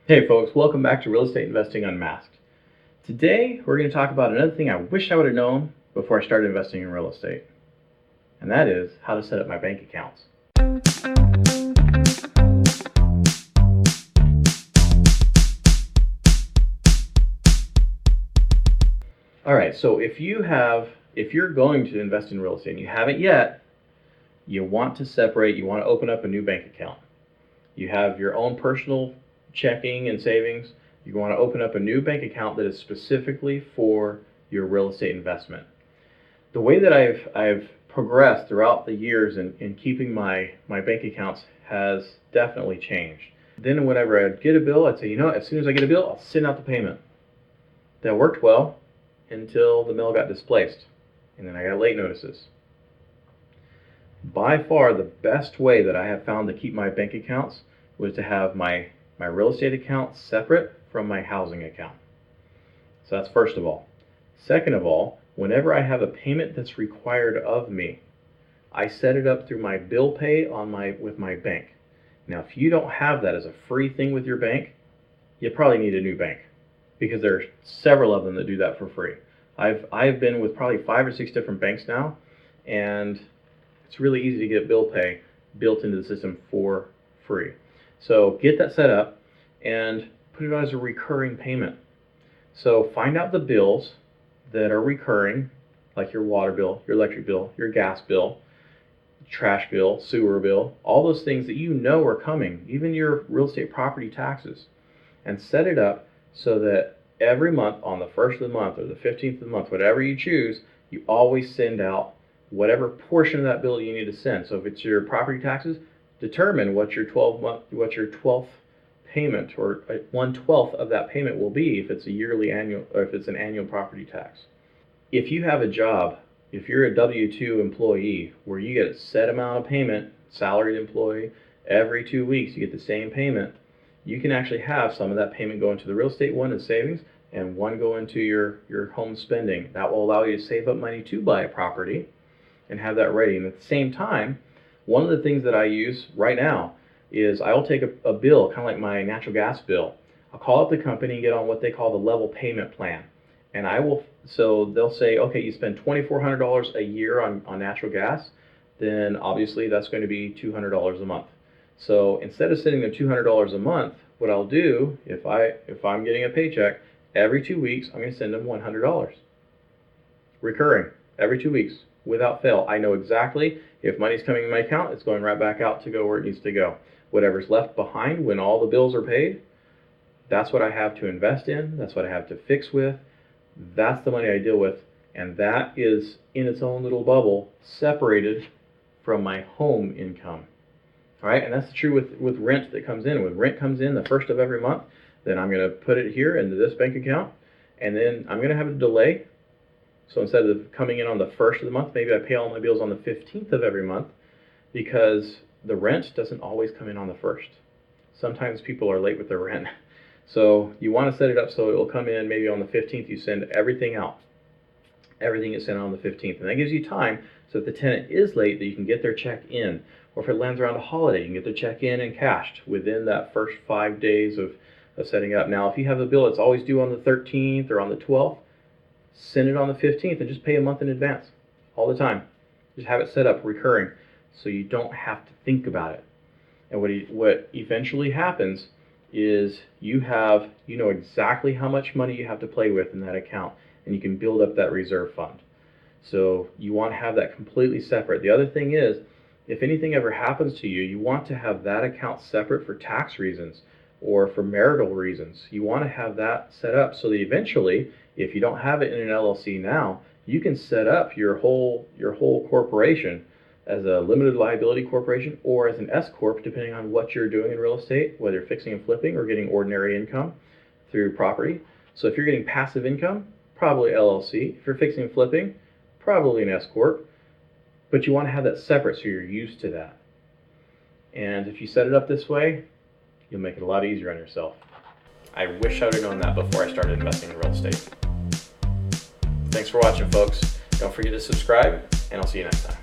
Hey folks, welcome back to Real Estate Investing Unmasked. Today we're going to talk about another thing I wish I would have known before I started investing in real estate, and that is how to set up my bank accounts. Alright, so if you're going to invest in real estate and you haven't yet, you want to open up a new bank account. You have your own personal checking and savings. You want to open up a new bank account that is specifically for your real estate investment. The way that I've progressed throughout the years in keeping my bank accounts has definitely changed. Then whenever I'd get a bill, I'd say, as soon as I get a bill, I'll send out the payment. That worked well until the mail got displaced, and then I got late notices. By far the best way that I have found to keep my bank accounts was to have my real estate account separate from my housing account. So that's first of all. Second of all, whenever I have a payment that's required of me, I set it up through my bill pay with my bank. Now, if you don't have that as a free thing with your bank, you probably need a new bank, because there are several of them that do that for free. I've been with probably 5 or 6 different banks now, and it's really easy to get bill pay built into the system for free. So get that set up and put it on as a recurring payment. So find out the bills that are recurring, like your water bill, your electric bill, your gas bill, trash bill, sewer bill, all those things that you know are coming, even your real estate property taxes, and set it up so that every month on the 1st of the month or the 15th of the month, whatever you choose, you always send out whatever portion of that bill you need to send. So if it's your property taxes, determine what your 12th payment or 1/12 of that payment will be if it's an annual property tax. If you have a job, if you're a W-2 employee where you get a set amount of payment, salaried employee, every 2 weeks you get the same payment, you can actually have some of that payment go into the real estate one in savings and one go into your home spending. That will allow you to save up money to buy a property and have that ready. And at the same time, one of the things that I use right now is I will take a bill, kind of like my natural gas bill. I'll call up the company and get on what they call the level payment plan. And so they'll say, okay, you spend $2,400 a year on natural gas, then obviously that's going to be $200 a month. So instead of sending them $200 a month, what I'll do, if I'm getting a paycheck, every 2 weeks, I'm going to send them $100. Recurring, every 2 weeks, without fail. I know exactly if money's coming in my account, it's going right back out to go where it needs to go. Whatever's left behind when all the bills are paid, that's what I have to invest in, that's what I have to fix with, that's the money I deal with, and that is in its own little bubble, separated from my home income. All right, and that's true with rent that comes in. When rent comes in the 1st of every month, then I'm going to put it here into this bank account, and then I'm going to have a delay. So instead of coming in on the 1st of the month, maybe I pay all my bills on the 15th of every month, because the rent doesn't always come in on the 1st. Sometimes people are late with their rent. So you want to set it up so it will come in maybe on the 15th. You send everything out. Everything is sent out on the 15th. And that gives you time, so if the tenant is late, that you can get their check in. Or if it lands around a holiday, you can get their check in and cashed within that first 5 days of setting it up. Now, if you have a bill that's always due on the 13th or on the 12th, send it on the 15th and just pay a month in advance all the time. Just have it set up recurring so you don't have to think about it. And what eventually happens is you know exactly how much money you have to play with in that account, and you can build up that reserve fund. So you want to have that completely separate. The other thing is, if anything ever happens to you, you want to have that account separate for tax reasons or for marital reasons. You want to have that set up so that eventually, if you don't have it in an LLC now, you can set up your whole corporation as a limited liability corporation or as an S corp, depending on what you're doing in real estate, whether you're fixing and flipping or getting ordinary income through property. So if you're getting passive income, probably LLC. If you're fixing and flipping, probably an S corp. But you want to have that separate so you're used to that. And if you set it up this way, you'll make it a lot easier on yourself. I wish I would have known that before I started investing in real estate. Thanks for watching, folks. Don't forget to subscribe, and I'll see you next time.